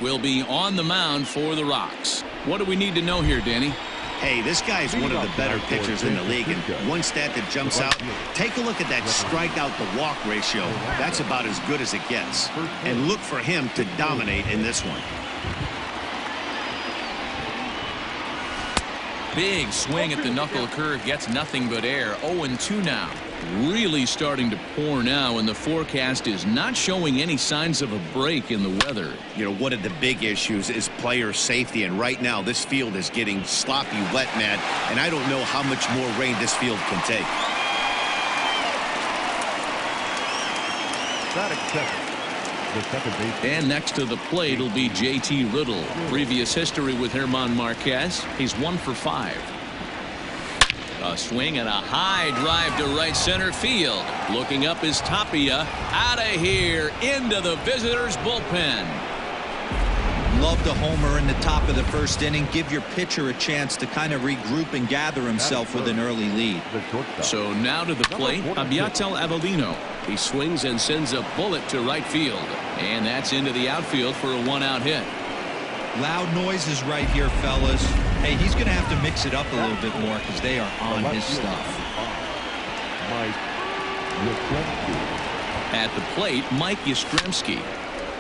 will be on the mound for the Rocks. What do we need to know here, Danny? Hey, this guy is one of the better pitchers in the league, and one stat that jumps out, take a look at that strikeout to walk ratio. That's about as good as it gets. And look for him to dominate in this one. Big swing at the knuckle curve, gets nothing but air. 0-2 now. Really starting to pour now, and the forecast is not showing any signs of a break in the weather. You know, one of the big issues is player safety, and right now this field is getting sloppy wet, Matt, and I don't know how much more rain this field can take. And next to the plate will be J.T. Riddle. Previous history with German Marquez. He's 1 for 5. A swing and a high drive to right center field. Looking up is Tapia. Out of here into the visitors' bullpen. Love the homer in the top of the first inning. Give your pitcher a chance to kind of regroup and gather himself with an early lead. So now to the plate, Abiatel Avelino. He swings and sends a bullet to right field. And that's into the outfield for a 1-out hit. Loud noises right here, fellas. Hey, he's going to have to mix it up a little bit more because they are on his stuff. At the plate, Mike Yastrzemski.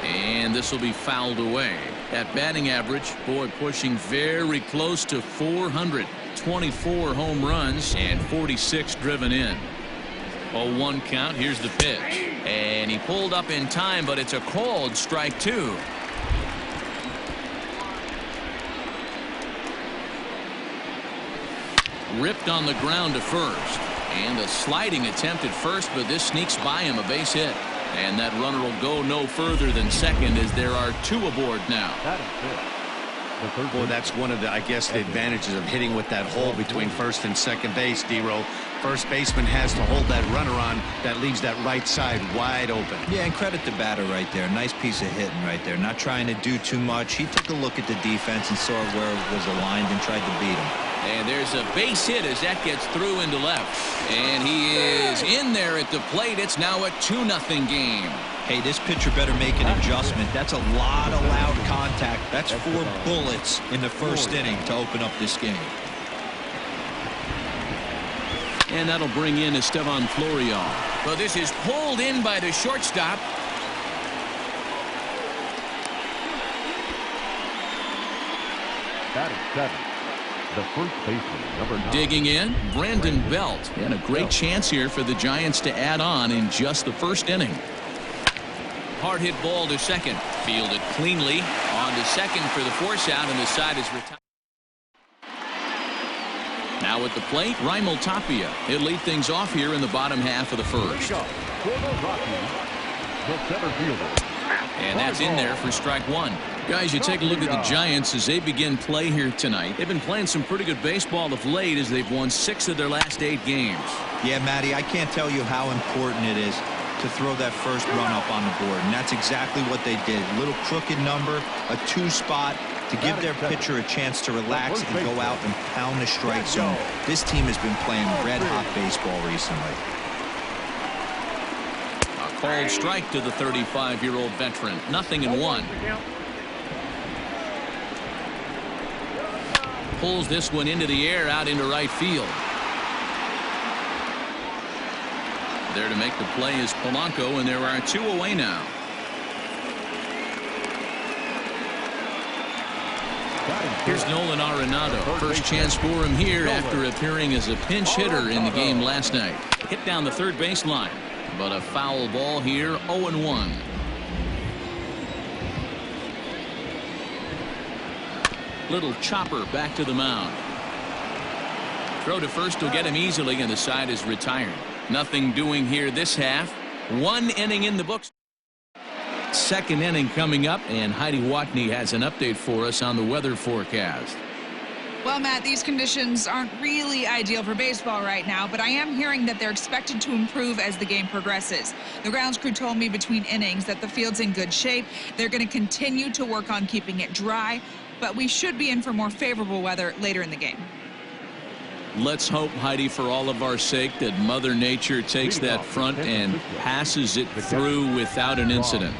And this will be fouled away. At batting average, boy, pushing very close to 400. 24 home runs and 46 driven in. 0-1 count. Here's the pitch. And he pulled up in time, but it's a called strike 2. Ripped on the ground to first. And a sliding attempt at first, but this sneaks by him, a base hit. And that runner will go no further than second as there are 2 aboard now. Well, that's one of the, I guess, the advantages of hitting with that hole between first and second base, D-Row. First baseman has to hold that runner on. That leaves that right side wide open. Yeah, and credit the batter right there. Nice piece of hitting right there. Not trying to do too much. He took a look at the defense and saw where it was aligned and tried to beat him. And there's a base hit as that gets through into left. And he is in there at the plate. It's now a 2-0 game. Hey, this pitcher better make an adjustment. That's a lot of loud contact. That's 4 bullets in the first inning to open up this game. And that'll bring in Estevan Florial. But this is pulled in by the shortstop. Batting 7. The first baseman, number 9. Digging in, Brandon Belt. And a great chance here for the Giants to add on in just the first inning. Hard hit ball to second. Fielded cleanly. On to second for the force out, and the side is retired. Now at the plate, Raimel Tapia. He'll lead things off here in the bottom half of the first. And that's in there for strike 1. Guys, you take a look at the Giants as they begin play here tonight. They've been playing some pretty good baseball of late as they've won 6 of their last 8 games. Yeah, Matty, I can't tell you how important it is to throw that first run up on the board, and that's exactly what they did. A little crooked number, a 2 spot to give their pitcher a chance to relax and go out and pound the strike zone. This team has been playing red-hot baseball recently. A called strike to the 35-year-old veteran. 0-1. Pulls this one into the air out into right field. There to make the play is Polanco, and there are 2 away now. Here's Nolan Arenado. First chance for him here after appearing as a pinch hitter in the game last night. Hit down the third baseline, but a foul ball here. 0-1. Little chopper back to the mound. Throw to first will get him easily, and the side is retired. Nothing doing here this half. 1 inning in the books. Second inning coming up, and Heidi Watney has an update for us on the weather forecast. Well, Matt, these conditions aren't really ideal for baseball right now, but I am hearing that they're expected to improve as the game progresses. The grounds crew told me between innings that the field's in good shape. They're going to continue to work on keeping it dry, but we should be in for more favorable weather later in the game. Let's hope, Heidi, for all of our sake, that Mother Nature takes that front and passes it through without an incident.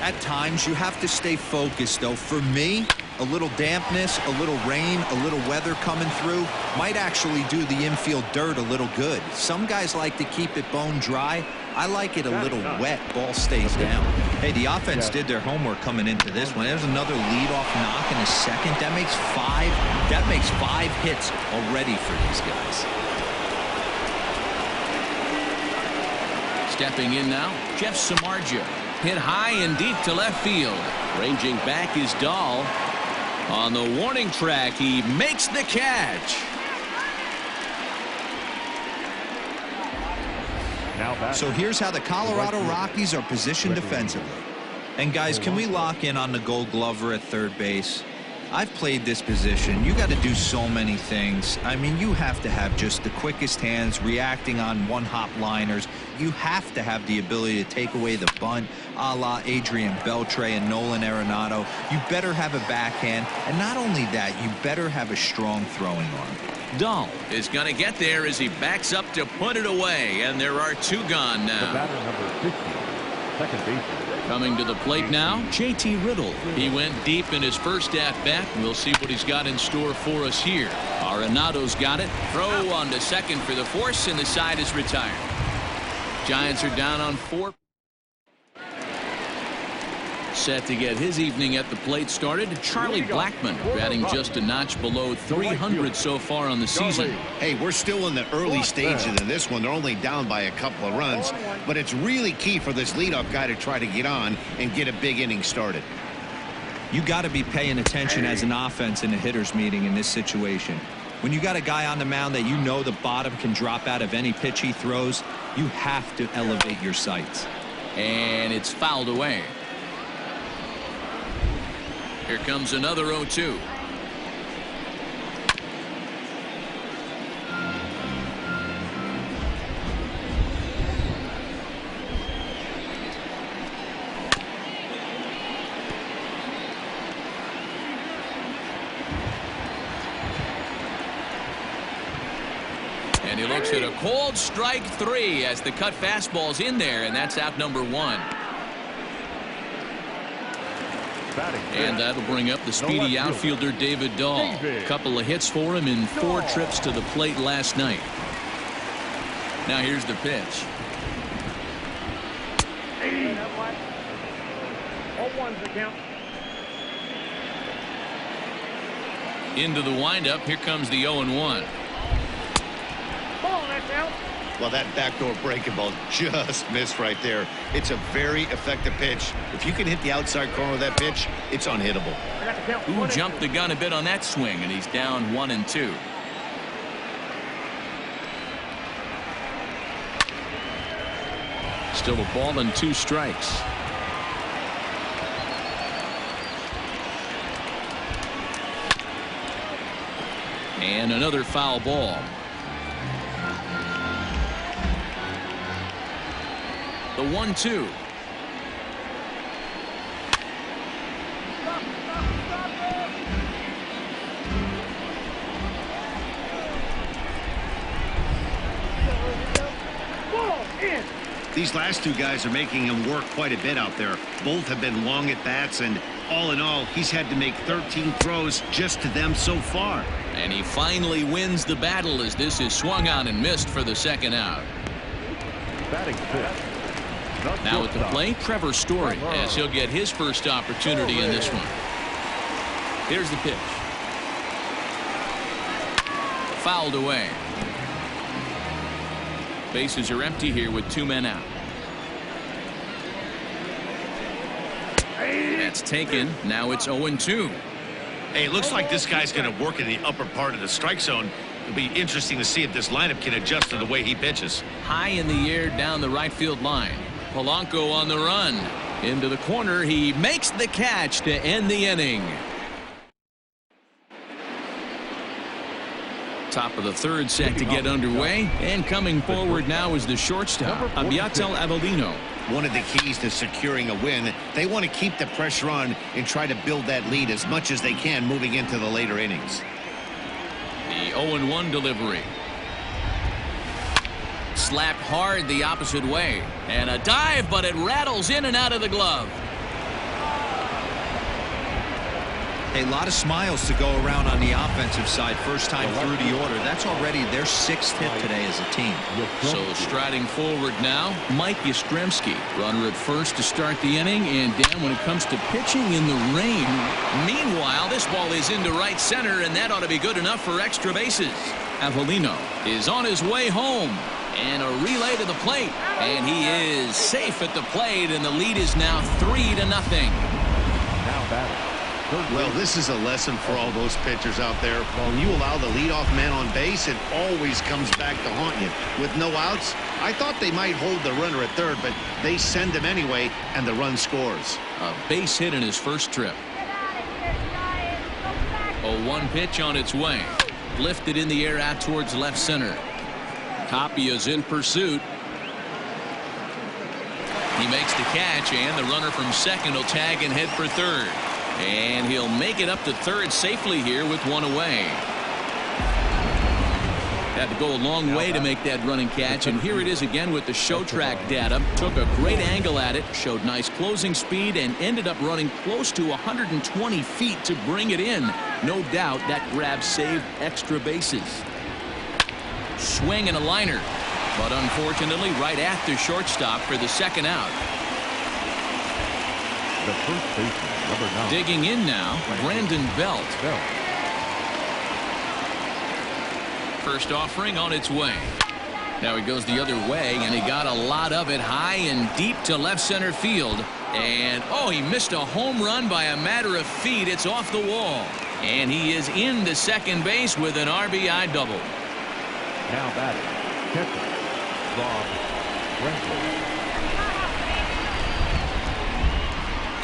At times, you have to stay focused, though. For me, a little dampness, a little rain, a little weather coming through might actually do the infield dirt a little good. Some guys like to keep it bone dry. I like it a little wet. Ball stays down. Hey, the offense did their homework coming into this one. There's another leadoff knock in a second. That makes five hits already for these guys. Stepping in now, Jeff Samarja. Hit high and deep to left field. Ranging back is Dahl. On the warning track, he makes the catch. So here's how the Colorado Rockies are positioned defensively. And guys, can we lock in on the Gold Glover at third base? I've played this position. You got to do so many things. I mean, you have to have just the quickest hands, reacting on one-hop liners. You have to have the ability to take away the bunt, a la Adrian Beltre and Nolan Arenado. You better have a backhand, and not only that, you better have a strong throwing arm. Dahl is going to get there as he backs up to put it away, and there are two gone now. The batter number 50, second baseman. Coming to the plate now, JT Riddle. He went deep in his first at-bat. We'll see what he's got in store for us here. Arenado's got it. Throw on to second for the force, and the side is retired. Giants are down on 4. Set to get his evening at the plate started. Charlie Blackmon batting just a notch below 300 so far on the season. Hey, we're still in the early stages of this one. They're only down by a couple of runs, but it's really key for this leadoff guy to try to get on and get a big inning started. You got to be paying attention as an offense in a hitter's meeting in this situation. When you got a guy on the mound that you know the bottom can drop out of any pitch he throws, you have to elevate your sights. And it's fouled away. Here comes another 0-2. And he looks at a cold strike 3 as the cut fastball's in there, and that's out number 1. And that'll bring up the speedy outfielder David Dahl. A couple of hits for him in 4 trips to the plate last night. Now here's the pitch. Into the windup. Here comes the 0-1. Well, that backdoor breaking ball just missed right there. It's a very effective pitch. If you can hit the outside corner of that pitch, it's unhittable. Who jumped the gun a bit on that swing, and he's down 1-2. Still a ball and 2 strikes. And another foul ball. The 1-2. These last 2 guys are making him work quite a bit out there. Both have been long at bats, and all in all, he's had to make 13 throws just to them so far. And he finally wins the battle as this is swung on and missed for the second out. Batting fifth. Now at the plate, Trevor Story, as he'll get his first opportunity in this one. Here's the pitch. Fouled away. Bases are empty here with 2 men out. That's taken. Now it's 0-2. Hey, it looks like this guy's going to work in the upper part of the strike zone. It'll be interesting to see if this lineup can adjust to the way he pitches. High in the air down the right field line. Polanco on the run. Into the corner. He makes the catch to end the inning. Top of the 3rd set to get underway. And coming forward now is the shortstop, Abiatel Avellino. One of the keys to securing a win, they want to keep the pressure on and try to build that lead as much as they can moving into the later innings. The 0-1 delivery. Slapped hard the opposite way. And a dive, but it rattles in and out of the glove. A lot of smiles to go around on the offensive side. First time through the order. That's already their 6th hit today as a team. So striding forward now, Mike Yastrzemski. Runner at first to start the inning, and Dan, when it comes to pitching in the rain. Meanwhile, this ball is into right center, and that ought to be good enough for extra bases. Avelino is on his way home, and a relay to the plate, and he is safe at the plate, and the lead is now 3-0. Now batting. Well, this is a lesson for all those pitchers out there. When you allow the leadoff man on base, it always comes back to haunt you. With no outs, I thought they might hold the runner at third, but they send him anyway, and the run scores. A base hit in his first trip. A 1 pitch on its way. Lifted in the air out towards left center. Tapia's in pursuit. He makes the catch, and the runner from second will tag and head for third. And he'll make it up to third safely here with 1 away. Had to go a long way to make that running catch, and here it is again with the show track data. Took a great angle at it, showed nice closing speed, and ended up running close to 120 feet to bring it in. No doubt that grab saved extra bases. Swing and a liner, but unfortunately right at the shortstop for the second out. The first baseman, number 9. Digging in now, Brandon Belt. First offering on its way. Now he goes the other way, and he got a lot of it high and deep to left center field. And, oh, he missed a home run by a matter of feet. It's off the wall. And he is into second base with an RBI double. Now batting. Catcher, Rob Brantley.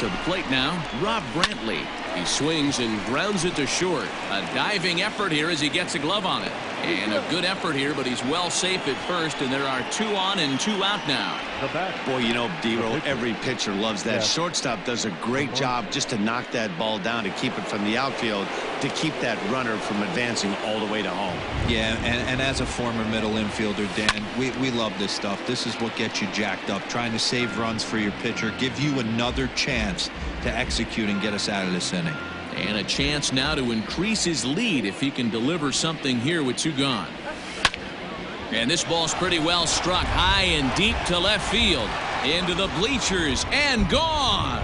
To the plate now, Rob Brantley. He swings and grounds it to short. A diving effort here as he gets a glove on it. And a good effort here, but he's well safe at first, and there are 2 on and 2 out now. Boy, you know, D-Roll, every pitcher loves that. Shortstop does a great job just to knock that ball down, to keep it from the outfield, to keep that runner from advancing all the way to home. Yeah, and as a former middle infielder, Dan, we love this stuff. This is what gets you jacked up, trying to save runs for your pitcher, give you another chance to execute and get us out of this inning. And a chance now to increase his lead if he can deliver something here with 2 gone. And this ball's pretty well struck high and deep to left field. Into the bleachers and gone.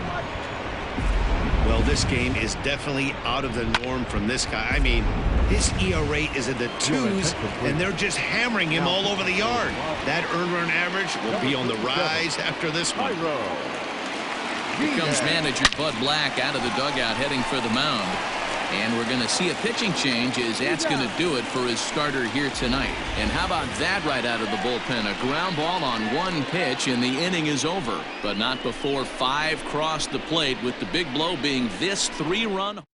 Well, this game is definitely out of the norm from this guy. I mean, his ERA is in the 2s, and they're just hammering him all over the yard. That earned run average will be on the rise after this one. Here comes manager Bud Black out of the dugout heading for the mound. And we're going to see a pitching change, as that's going to do it for his starter here tonight. And how about that right out of the bullpen? A ground ball on 1 pitch, and the inning is over. But not before 5 cross the plate, with the big blow being this 3-run.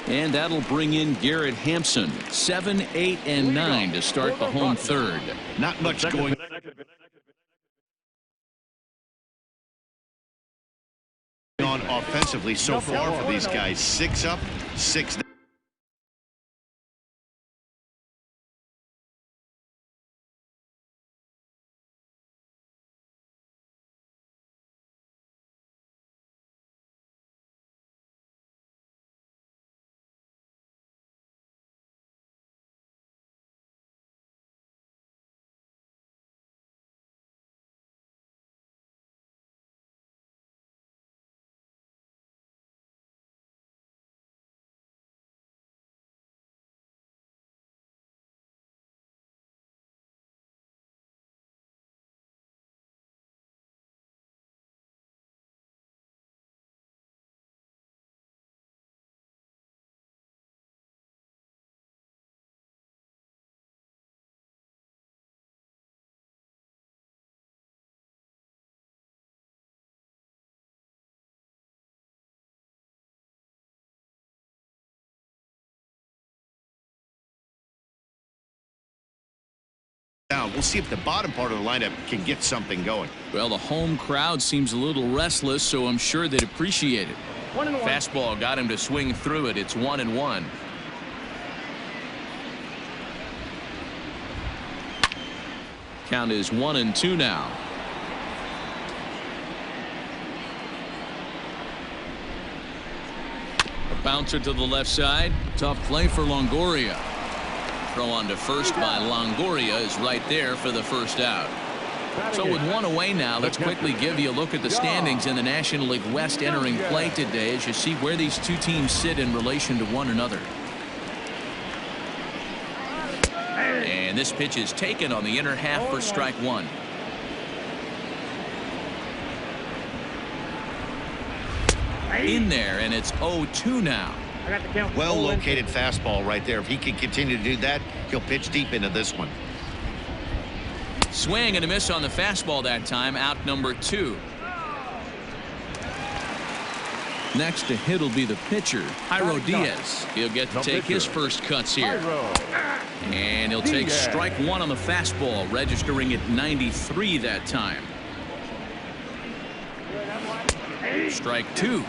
And that'll bring in Garrett Hampson. 7, 8, and 9 to start the home third. Not much going on offensively so far for these guys. 6 up, 6 down. We'll see if the bottom part of the lineup can get something going. Well, the home crowd seems a little restless, so I'm sure they'd appreciate it. Fastball got him to swing through it. It's 1-1. Count is 1-2 now. Bouncer to the left side. Tough play for Longoria. Throw on to first by Longoria is right there for the first out. So with one away now, let's quickly give you a look at the standings in the National League West entering play today as you see where these two teams sit in relation to one another. And this pitch is taken on the inner half for strike one. In there, and it's 0-2 now. Well located fastball right there. If he can continue to do that, he'll pitch deep into this one. Swing and a miss on the fastball that time. Out number 2. Next to hit will be the pitcher, Jairo Diaz. He'll get to take his first cuts here. And he'll take strike one on the fastball, registering at 93 that time. Strike 2.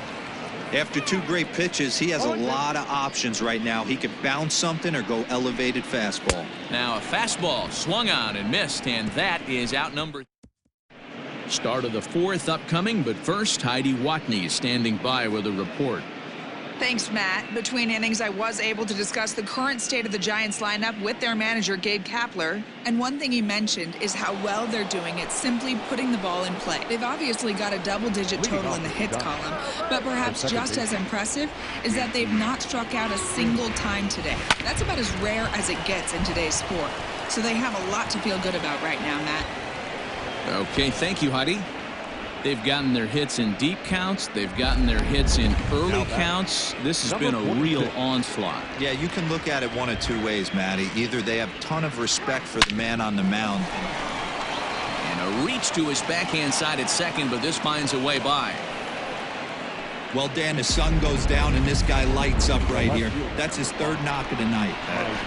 After 2 great pitches, he has a lot of options right now. He could bounce something or go elevated fastball. Now a fastball swung on and missed, and that is out number. Start of the 4th upcoming, but first Heidi Watney standing by with a report. Thanks, Matt. Between innings, I was able to discuss the current state of the Giants lineup with their manager, Gabe Kapler. And one thing he mentioned is how well they're doing at simply putting the ball in play. They've obviously got a double-digit total in the hits column, but perhaps just as impressive is that they've not struck out a single time today. That's about as rare as it gets in today's sport. So they have a lot to feel good about right now, Matt. Okay, thank you, Heidi. They've gotten their hits in deep counts. They've gotten their hits in early counts. This has been a real onslaught. Yeah, you can look at it one of 2 ways, Matty. Either they have a ton of respect for the man on the mound. And a reach to his backhand side at second, but this finds a way by. Well, Dan, the sun goes down and this guy lights up right here. That's his 3rd knock of the night.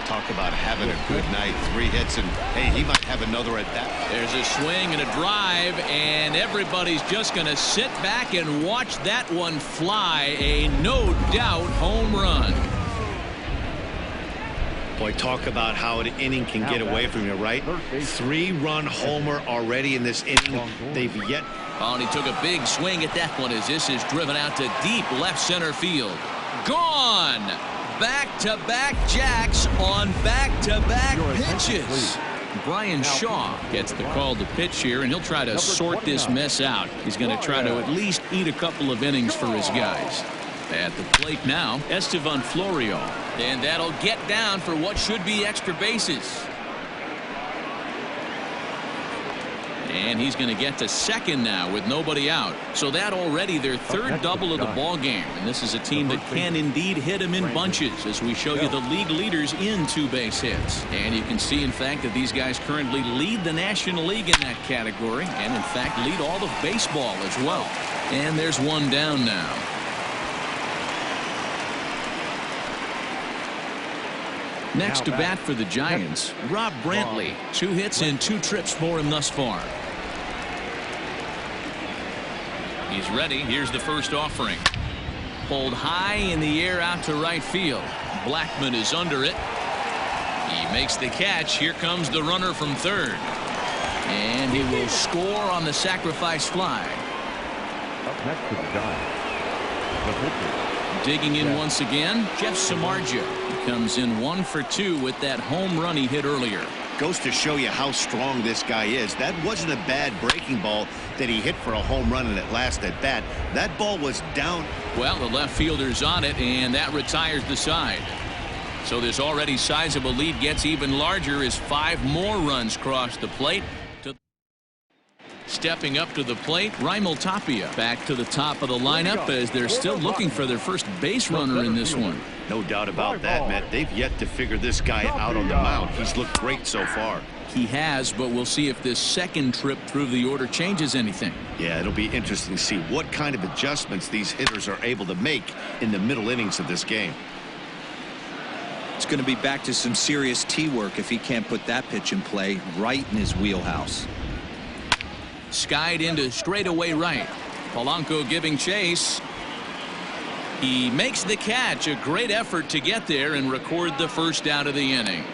Talk about having a good night. 3 hits, and hey, he might have another at bat. There's a swing and a drive, and everybody's just going to sit back and watch that one fly. A no doubt home run. Boy, talk about how an inning can get away from you, right? 3-run homer already in this inning. They've yet. Oh, and he took a big swing at that one as this is driven out to deep left center field. Gone! Back-to-back jacks on back-to-back pitches. Brian Shaw gets the call to pitch here, and he'll try to sort this mess out. He's going to try to at least eat a couple of innings for his guys. At the plate now, Estevan Florio. And that'll get down for what should be extra bases. And he's going to get to second now with nobody out. So that already their 3rd double of the ball game. And this is a team that can indeed hit them in bunches as we show you the league leaders in 2-base hits. And you can see, in fact, that these guys currently lead the National League in that category and, in fact, lead all of baseball as well. And there's one down now. Next to bat for the Giants, Rob Brantley. 2 hits and 2 trips for him thus far. He's ready. Here's the first offering. Pulled high in the air out to right field. Blackmon is under it. He makes the catch. Here comes the runner from 3rd. And he will score on the sacrifice fly. Up next to the Giants, the pitcher. Digging in once again, Jeff Samarja. Comes in 1 for 2 with that home run he hit earlier. Goes to show you how strong this guy is. That wasn't a bad breaking ball that he hit for a home run in that last at bat. That ball was down. Well, the left fielder's on it, and that retires the side. So this already sizable lead gets even larger as 5 more runs cross the plate. Stepping up to the plate, Raimel Tapia back to the top of the lineup as they're still looking for their first base runner in this one. No doubt about that, Matt. They've yet to figure this guy out on the mound. He's looked great so far. He has, but we'll see if this second trip through the order changes anything. Yeah, it'll be interesting to see what kind of adjustments these hitters are able to make in the middle innings of this game. It's going to be back to some serious tee work if he can't put that pitch in play right in his wheelhouse. Skied into straightaway right. Polanco giving chase. He makes the catch. A great effort to get there and record the first out of the inning.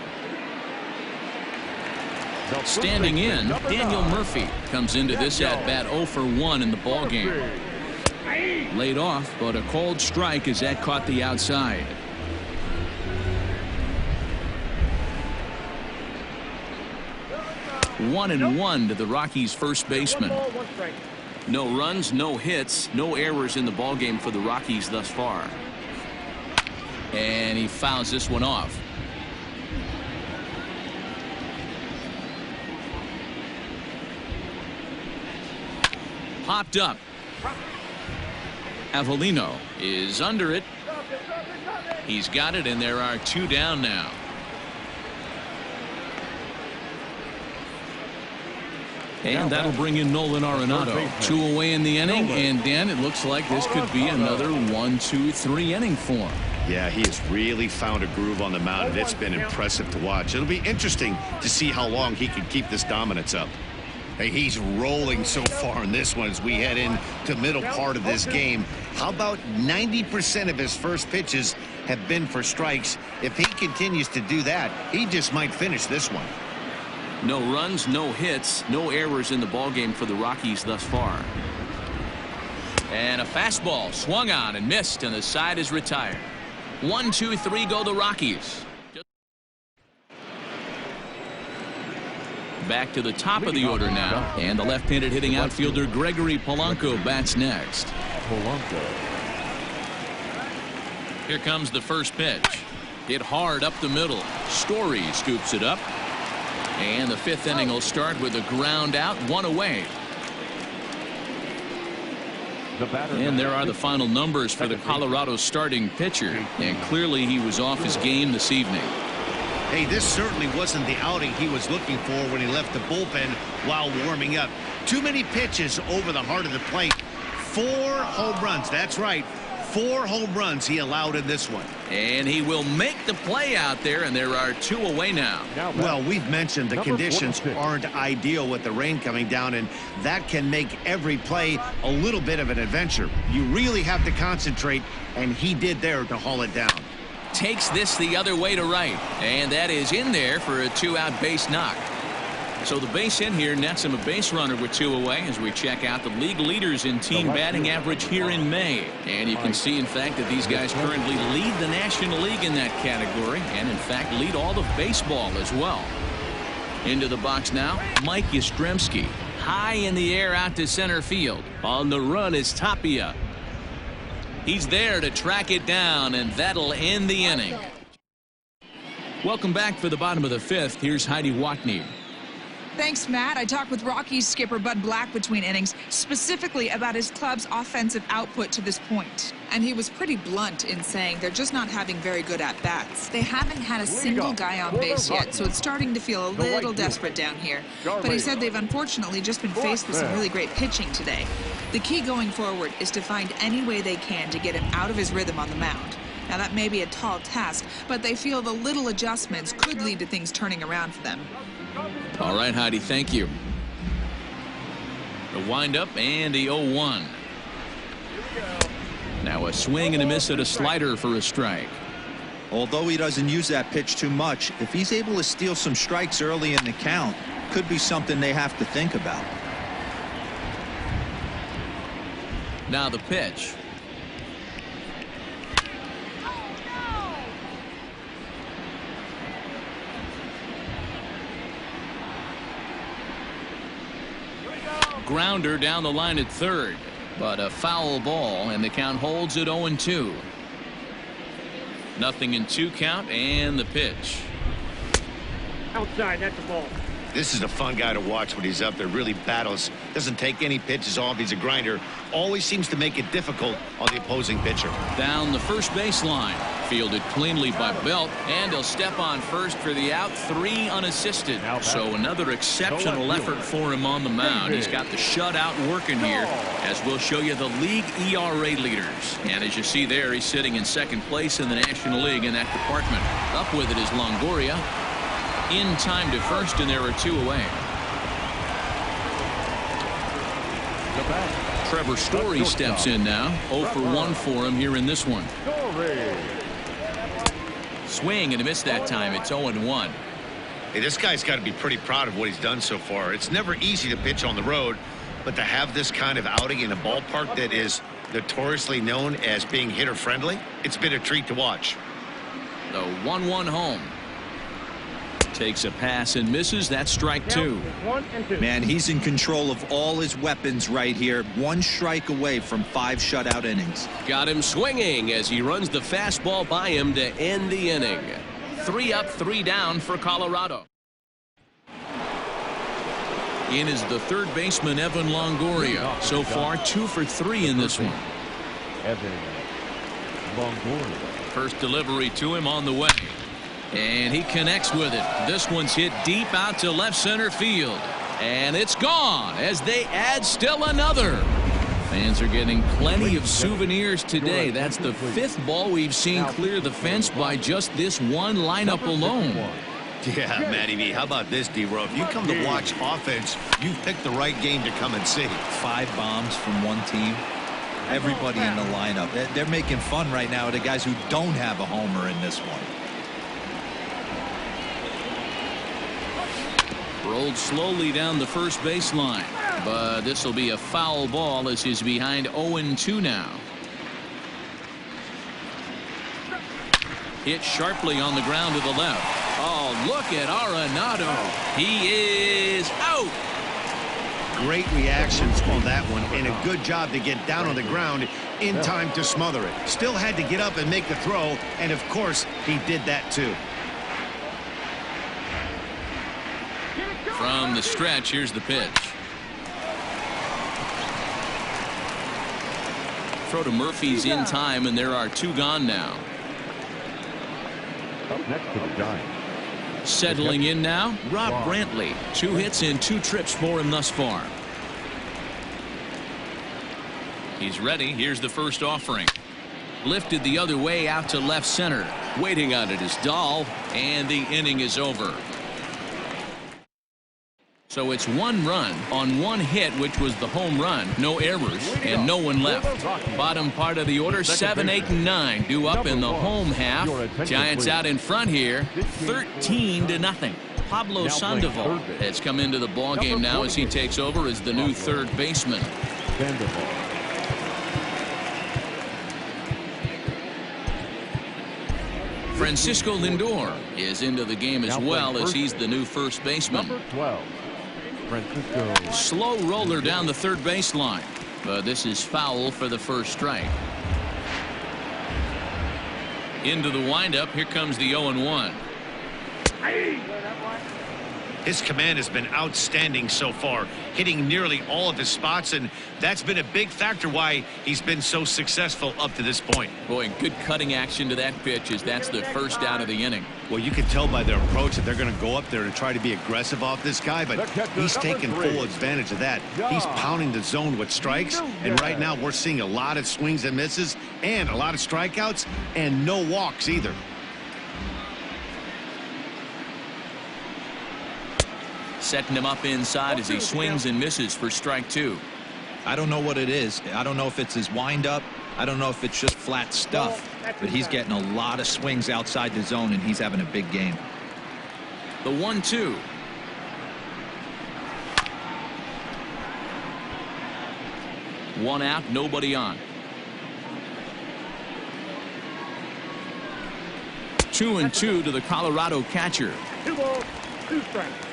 Standing in, Daniel Murphy comes into this at bat 0 for 1 in the ball game. Laid off, but a called strike as that caught the outside. One and one to the Rockies' first baseman. No runs, no hits, no errors in the ballgame for the Rockies thus far. And he fouls this one off. Popped up. Avellino is under it. He's got it, and there are two down now. And that'll bring in Nolan Arenado. Two away in the inning, and Dan, it looks like this could be another 1-2-3 inning for him. Yeah, he has really found a groove on the mound, and it's been impressive to watch. It'll be interesting to see how long he can keep this dominance up. Hey, he's rolling so far in this one as we head into the middle part of this game. How about 90% of his first pitches have been for strikes? If he continues to do that, he just might finish this one. No runs, no hits, no errors in the ballgame for the Rockies thus far. And a fastball swung on and missed, and the side is retired. 1-2-3 go the Rockies. Back to the top of the order now, and the left-handed hitting outfielder Gregory Polanco bats next. Here comes the first pitch. Hit hard up the middle. Story scoops it up. And the fifth inning will start with a ground out, one away. And there are the final numbers for the Colorado starting pitcher. And clearly he was off his game this evening. Hey, this certainly wasn't the outing he was looking for when he left the bullpen while warming up. Too many pitches over the heart of the plate. 4 home runs. That's right. 4 home runs he allowed in this one. And he will make the play out there, and there are 2 away now. Well, we've mentioned the conditions aren't ideal with the rain coming down, and that can make every play a little bit of an adventure. You really have to concentrate, and he did there to haul it down. Takes this the other way to right, and that is in there for a 2-out base knock. So the base hit here nets him a base runner with 2 away as we check out the league leaders in team batting average here in May. And you can see, in fact, that these guys currently lead the National League in that category, and in fact lead all of baseball as well. Into the box now, Mike Yastrzemski. High in the air out to center field. On the run is Tapia. He's there to track it down, and that'll end the inning. Welcome back for the bottom of the 5th. Here's Heidi Watney. Thanks, Matt. I talked with Rockies skipper Bud Black between innings, specifically about his club's offensive output to this point. And he was pretty blunt in saying they're just not having very good at-bats. They haven't had a single guy on base yet, so it's starting to feel a little desperate down here. But he said they've unfortunately just been faced with some really great pitching today. The key going forward is to find any way they can to get him out of his rhythm on the mound. Now, that may be a tall task, but they feel the little adjustments could lead to things turning around for them. All right, Heidi, thank you. The windup and the 0-1. Now a swing and a miss at a slider for a strike. Although he doesn't use that pitch too much, if he's able to steal some strikes early in the count, could be something they have to think about. Now the pitch. Grounder down the line at third, but a foul ball, and the count holds at 0-2. Nothing in 2 count, and the pitch. Outside, that's the ball. This is a fun guy to watch when he's up there. Really battles. Doesn't take any pitches off. He's a grinder. Always seems to make it difficult on the opposing pitcher. Down the first baseline. Fielded cleanly by Belt, and he'll step on first for the out. 3 unassisted. So another exceptional effort for him on the mound. He's got the shutout working here, as we'll show you the league ERA leaders. And as you see there, he's sitting in 2nd place in the National League in that department. Up with it is Longoria. In time to first, and there are 2 away. Trevor Story steps in now. 0 for 1 for him here in this one. Swing and a miss that time. It's 0-1. Hey, this guy's got to be pretty proud of what he's done so far. It's never easy to pitch on the road, but to have this kind of outing in a ballpark that is notoriously known as being hitter-friendly. It's been a treat to watch. The 1-1 home. Takes a pass and misses. That's strike two. 1 and 2. Man, he's in control of all his weapons right here. One strike away from 5 shutout innings. Got him swinging as he runs the fastball by him to end the inning. 3 up, 3 down for Colorado. In is the third baseman, Evan Longoria. So far, 2 for 3 in this one. Evan Longoria. First delivery to him on the way. And he connects with it. This one's hit deep out to left center field. And it's gone as they add still another. Fans are getting plenty of souvenirs today. That's the 5th ball we've seen clear the fence by just this one lineup alone. Yeah, Matty V. How about this, D-Row? If you come to watch offense, you've picked the right game to come and see. 5 bombs from one team. Everybody in the lineup. They're making fun right now of the guys who don't have a homer in this one. Rolled slowly down the first baseline. But this will be a foul ball as he's behind 0-2 now. Hit sharply on the ground to the left. Oh, look at Arenado. He is out. Great reactions on that one, and a good job to get down on the ground in time to smother it. Still had to get up and make the throw, and of course, he did that too. From the stretch, here's the pitch. Throw to Murphy's in time, and there are 2 gone now. Up next to the Giants. Settling in now, Rob Brantley. 2 hits and 2 trips for him thus far. He's ready. Here's the first offering. Lifted the other way out to left center. Waiting on it is Dahl, and the inning is over. So it's 1 run on 1 hit, which was the home run. No errors and no one left. Bottom part of the order, 7, 8, and 9 due up in the home half. Giants out in front here, 13-0. Pablo Sandoval has come into the ball game now as he takes over as the new third baseman. Francisco Lindor is into the game as well as he's the new first baseman. Number 12. Francisco. Slow roller down the third baseline, but this is foul for the first strike. Into the windup. Here comes the 0-1. His command has been outstanding so far, hitting nearly all of his spots, and that's been a big factor why he's been so successful up to this point. Boy, good cutting action to that pitch as that's the first out of the inning. Well, you can tell by their approach that they're going to go up there to try to be aggressive off this guy, but he's taking full advantage of that. He's pounding the zone with strikes, and right now we're seeing a lot of swings and misses and a lot of strikeouts and no walks either. Setting him up inside as he swings and misses for strike 2. I don't know what it is. I don't know if it's his windup. I don't know if it's just flat stuff. But he's getting a lot of swings outside the zone, and he's having a big game. The 1-2. One out, nobody on. 2-2 to the Colorado catcher. 2 balls, 2 strikes.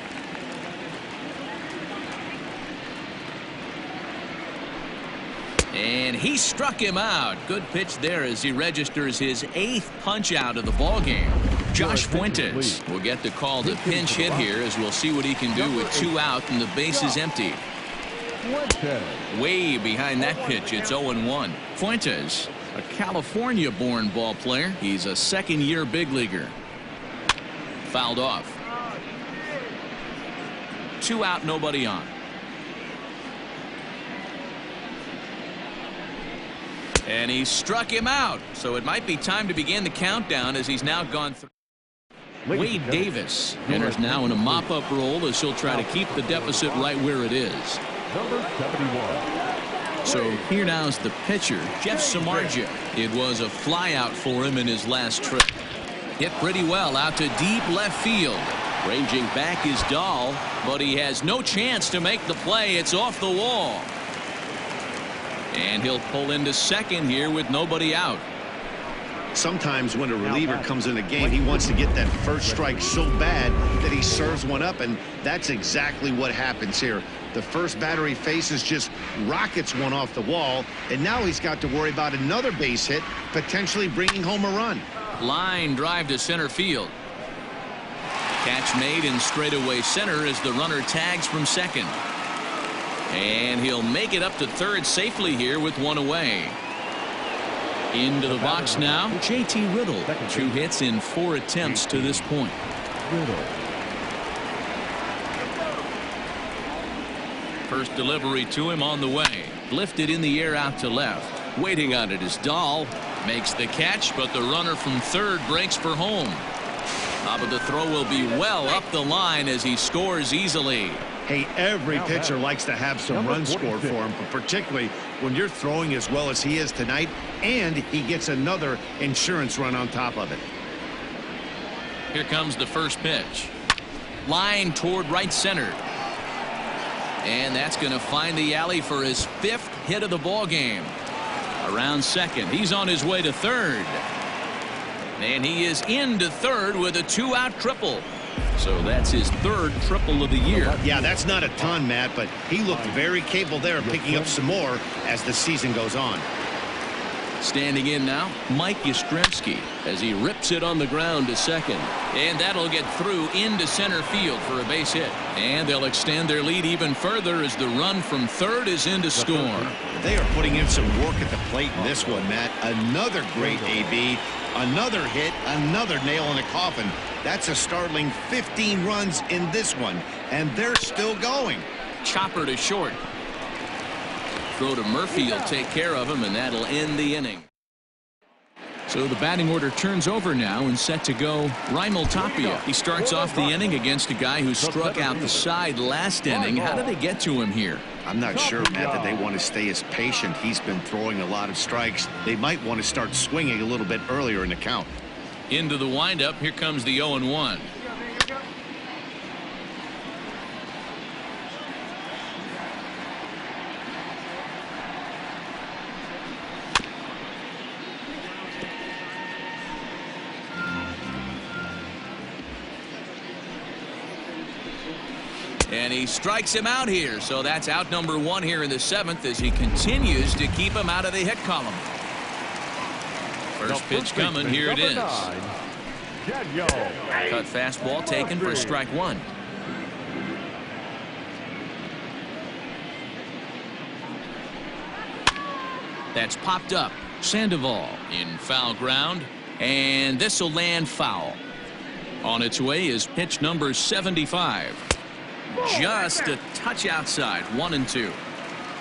And he struck him out. Good pitch there as he registers his 8th punch out of the ball game. Josh Fuentes will get the call to pinch hit here as we'll see what he can do with 2 out and the base is empty. Way behind that pitch. It's 0-1. Fuentes, a California-born ball player. He's a second-year big leaguer. Fouled off. 2 out, nobody on. And he struck him out. So it might be time to begin the countdown as he's now gone through. Wade Davis enters now in a mop-up role as he'll try to keep the deficit right where it is. Number 71. So here now is the pitcher, Jeff Samarja. It was a flyout for him in his last trip. Hit pretty well out to deep left field. Ranging back is Dahl, but he has no chance to make the play. It's off the wall. And he'll pull into second here with nobody out. Sometimes when a reliever comes in the game, he wants to get that first strike so bad that he serves one up, and that's exactly what happens here. The first batter he faces just rockets one off the wall, and now he's got to worry about another base hit, potentially bringing home a run. Line drive to center field. Catch made in straightaway center as the runner tags from second. And he'll make it up to third safely here with one away. Into the box now, J.T. Riddle. 2 hits in 4 attempts to this point. First delivery to him on the way. Lifted in the air out to left. Waiting on it is Dahl. Makes the catch, but the runner from third breaks for home. But the throw will be well up the line as he scores easily. Hey, every pitcher likes to have some runs scored for him, but particularly when you're throwing as well as he is tonight, and he gets another insurance run on top of it. Here comes the first pitch. Line toward right center. And that's going to find the alley for his 5th hit of the ball game. Around second. He's on his way to third. And he is into third with a 2-out triple. So that's his 3rd triple of the year. Yeah, that's not a ton, Matt, but he looked very capable there of picking up some more as the season goes on. Standing in now, Mike Yastrzemski as he rips it on the ground to second. And that'll get through into center field for a base hit. And they'll extend their lead even further as the run from third is in to score. They are putting in some work at the plate in this one, Matt. Another great AB, another hit, another nail in the coffin. That's a startling 15 runs in this one, and they're still going. Chopper to short. Throw to Murphy will take care of him, and that'll end the inning. So the batting order turns over now and set to go Raimel Tapia. He starts off the inning against a guy who struck out the side last inning. How did they get to him here? I'm not sure, Matt, that they want to stay as patient. He's been throwing a lot of strikes. They might want to start swinging a little bit earlier in the count. Into the windup. Here comes the 0-1. And he strikes him out here. So that's out number 1 here in the 7th as he continues to keep him out of the hit column. First pitch coming. Here it is. Cut fastball taken for strike 1. That's popped up. Sandoval in foul ground. And this will land foul. On its way is pitch number 75. Just a touch outside. 1-2.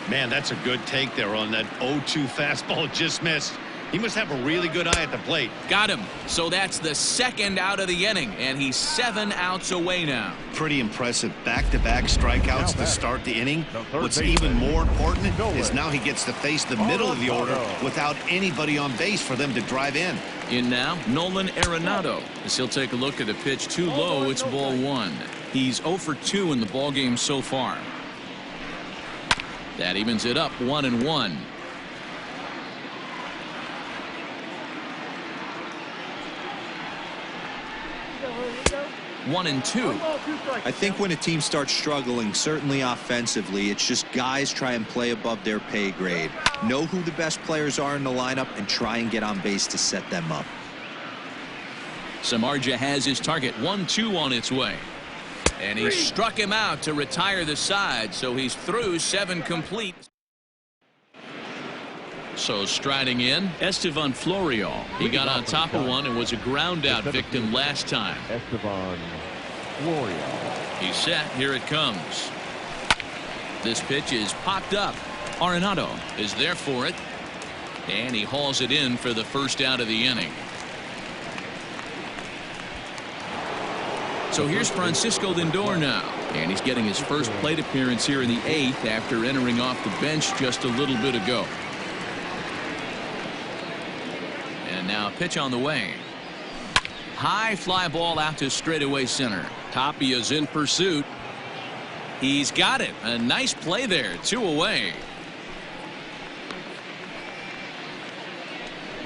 Man, that's a good take there on that 0-2 fastball. Just missed. He must have a really good eye at the plate. Got him. So that's the 2nd out of the inning, and he's 7 outs away now. Pretty impressive back-to-back strikeouts to start the inning. What's even more important is now he gets to face the middle of the order without anybody on base for them to drive in. In now, Nolan Arenado. As he'll take a look at a pitch too low, it's ball 1. He's 0 for 2 in the ball game so far. That evens it up 1-1. One and two. I think when a team starts struggling, certainly offensively, it's just guys try and play above their pay grade. Know who the best players are in the lineup and try and get on base to set them up. Samarja has his target. 1-2 on its way. And he struck him out to retire the side, so he's through 7 complete. So striding in, Estevan Florial. He got on top of one and was a ground out victim last time. Estevan Florial. He's set. Here it comes. This pitch is popped up. Arenado is there for it. And he hauls it in for the first out of the inning. So here's Francisco Lindor now. And he's getting his first plate appearance here in the 8th after entering off the bench just a little bit ago. And now a pitch on the way. High fly ball out to straightaway center. Tapia's in pursuit. He's got it. A nice play there. 2 away.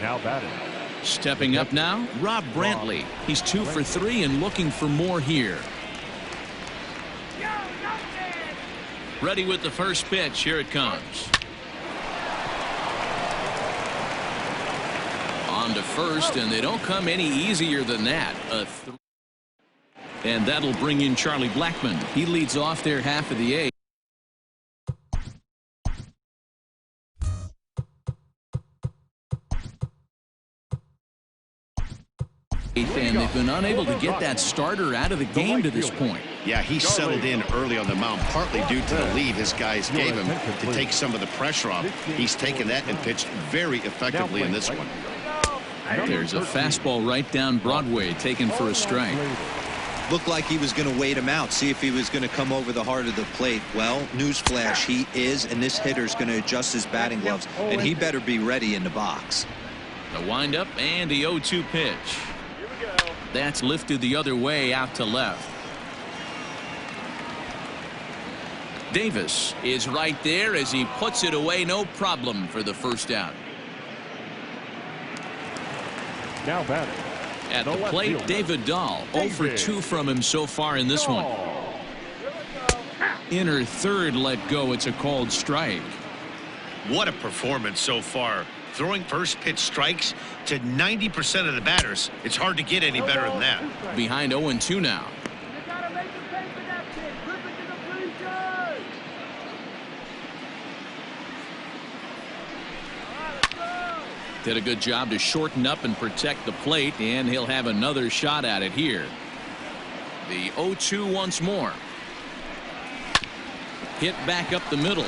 Now batting. Stepping up now, Rob Brantley. He's 2 for 3 and looking for more here. Ready with the first pitch. Here it comes. On to first, and they don't come any easier than that. And that'll bring in Charlie Blackmon. He leads off their half of the 8th. And they've been unable to get that starter out of the game to this point. Yeah, he settled in early on the mound, partly due to the lead his guys gave him to take some of the pressure off. He's taken that and pitched very effectively in this one. There's a fastball right down Broadway, taken for a strike. Looked like he was going to wait him out, see if he was going to come over the heart of the plate. Well, newsflash, he is, and this hitter's going to adjust his batting gloves, and he better be ready in the box. The windup and the 0-2 pitch. That's lifted the other way out to left. Davis is right there as he puts it away, no problem for the first out. Now batting. At the plate, David Dahl. 0 for 2 from him so far in this one. Inner third let go. It's a called strike. What a performance so far. Throwing first pitch strikes to 90% of the batters. It's hard to get any better than that. Behind 0-2 now. Did a good job to shorten up and protect the plate, and he'll have another shot at it here. The 0-2 once more. Hit back up the middle.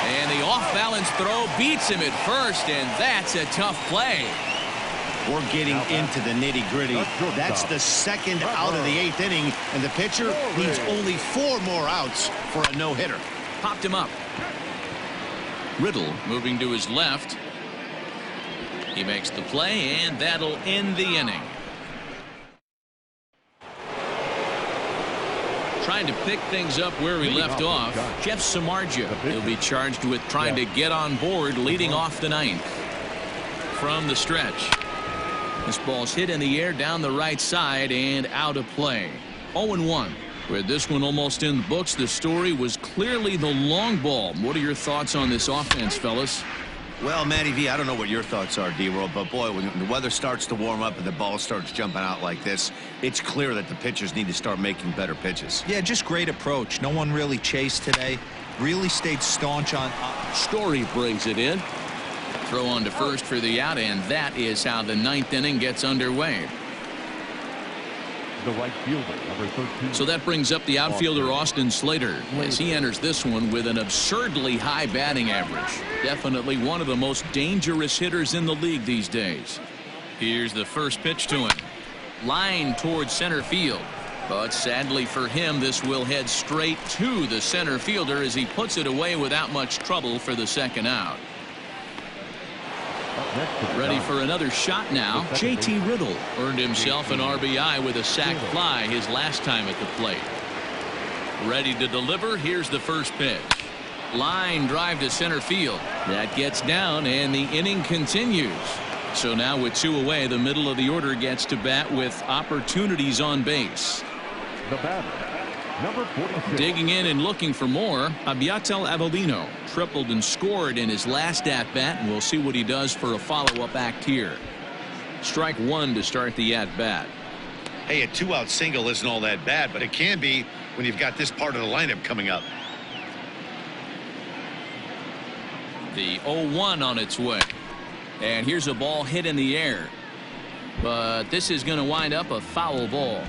And the off-balance throw beats him at first, and that's a tough play. We're getting into the nitty-gritty. That's the second out of the 8th inning, and the pitcher needs only 4 more outs for a no-hitter. Popped him up. Riddle moving to his left. He makes the play, and that'll end the inning. Trying to pick things up where we left off. Jeff Samarja will be charged with trying to get on board, leading off the 9th. From the stretch. This ball's hit in the air down the right side and out of play. 0-1. With this one almost in the books, the story was clearly the long ball. What are your thoughts on this offense, fellas? Well, Matty V, I don't know what your thoughts are, D-Roll, but boy, when the weather starts to warm up and the ball starts jumping out like this, it's clear that the pitchers need to start making better pitches. Yeah, just great approach. No one really chased today. Really stayed staunch on. Story brings it in. Throw on to first for the out, and that is how the 9th inning gets underway. The right fielder, number 13. So that brings up the outfielder Austin Slater as he enters this one with an absurdly high batting average. Definitely one of the most dangerous hitters in the league these days. Here's the first pitch to him. Line towards center field. But sadly for him, this will head straight to the center fielder as he puts it away without much trouble for the second out. Ready for another shot now. JT Riddle earned himself an RBI with a sac fly his last time at the plate. Ready to deliver. Here's the first pitch. Line drive to center field. That gets down, and the inning continues. So now with 2 away, the middle of the order gets to bat with opportunities on base. The batter, number 46. Digging in and looking for more, Abiatel Avellino tripled and scored in his last at-bat, and we'll see what he does for a follow-up act here. Strike 1 to start the at-bat. Hey, a 2-out single isn't all that bad, but it can be when you've got this part of the lineup coming up. The 0-1 on its way. And here's a ball hit in the air. But this is going to wind up a foul ball.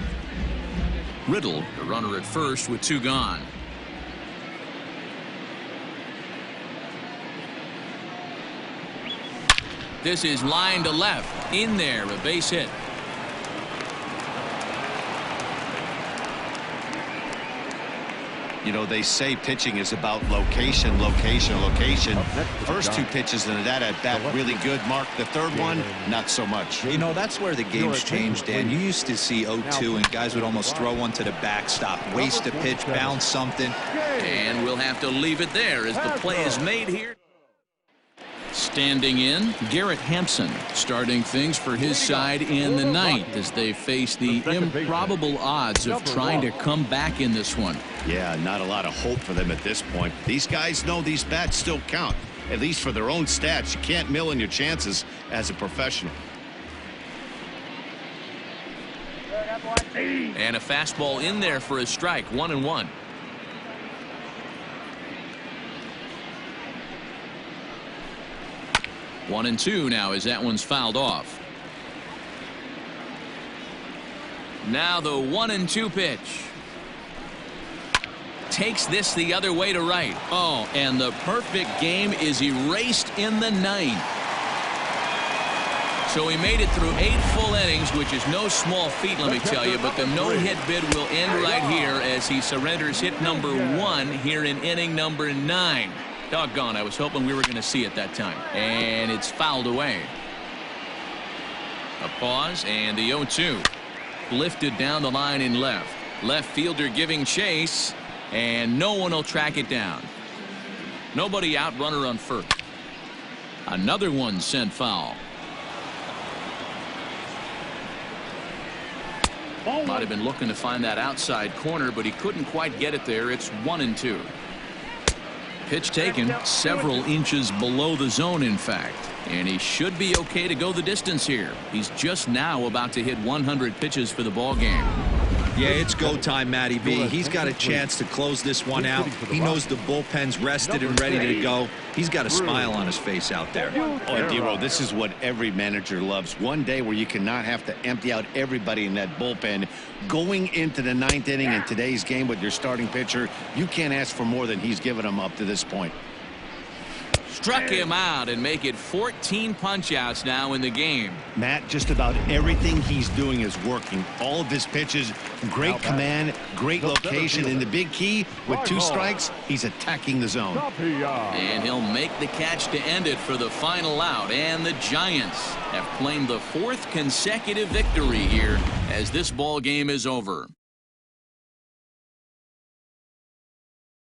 Riddle, the runner at first with 2 gone. This is line to left. In there, a base hit. You know, they say pitching is about location, location, location. First 2 pitches into that at bat really good. Mark, the third one, not so much. You know, that's where the game's changed, Dan. You used to see 0-2 and guys would almost throw one to the backstop, waste a pitch, bounce something. And we'll have to leave it there as the play is made here. Standing in, Garrett Hampson starting things for his side in the ninth as they face the improbable odds of trying to come back in this one. Yeah, not a lot of hope for them at this point. These guys know these bats still count, at least for their own stats. You can't mill in your chances as a professional. And a fastball in there for a strike. 1-1. One and two now as that one's fouled off. Now the 1-2 pitch. Takes this the other way to right. Oh, and the perfect game is erased in the ninth. So he made it through 8 full innings, which is no small feat, let me tell you. But the no-hit bid will end right here as he surrenders hit number 1 here in inning number 9. Doggone, I was hoping we were going to see it that time. And it's fouled away. A pause and the 0-2. Lifted down the line in left. Left fielder giving chase. And no one will track it down. Nobody out, runner on first. Another one sent foul. Might have been looking to find that outside corner, but he couldn't quite get it there. It's 1-2. Pitch taken several inches below the zone, in fact. And he should be okay to go the distance here. He's just now about to hit 100 pitches for the ball game. Yeah, it's go time, Matty V. He's got a chance to close this one out. He knows the bullpen's rested and ready to go. He's got a smile on his face out there. Oh, D-Roll, this is what every manager loves. One day where you cannot have to empty out everybody in that bullpen. Going into the 9th inning in today's game with your starting pitcher, you can't ask for more than he's given them up to this point. Struck him out and make it 14 punch-outs now in the game. Matt, just about everything he's doing is working. All of his pitches, great command, great location, and the big key, with 2 strikes, he's attacking the zone. And he'll make the catch to end it for the final out. And the Giants have claimed the 4th consecutive victory here as this ball game is over.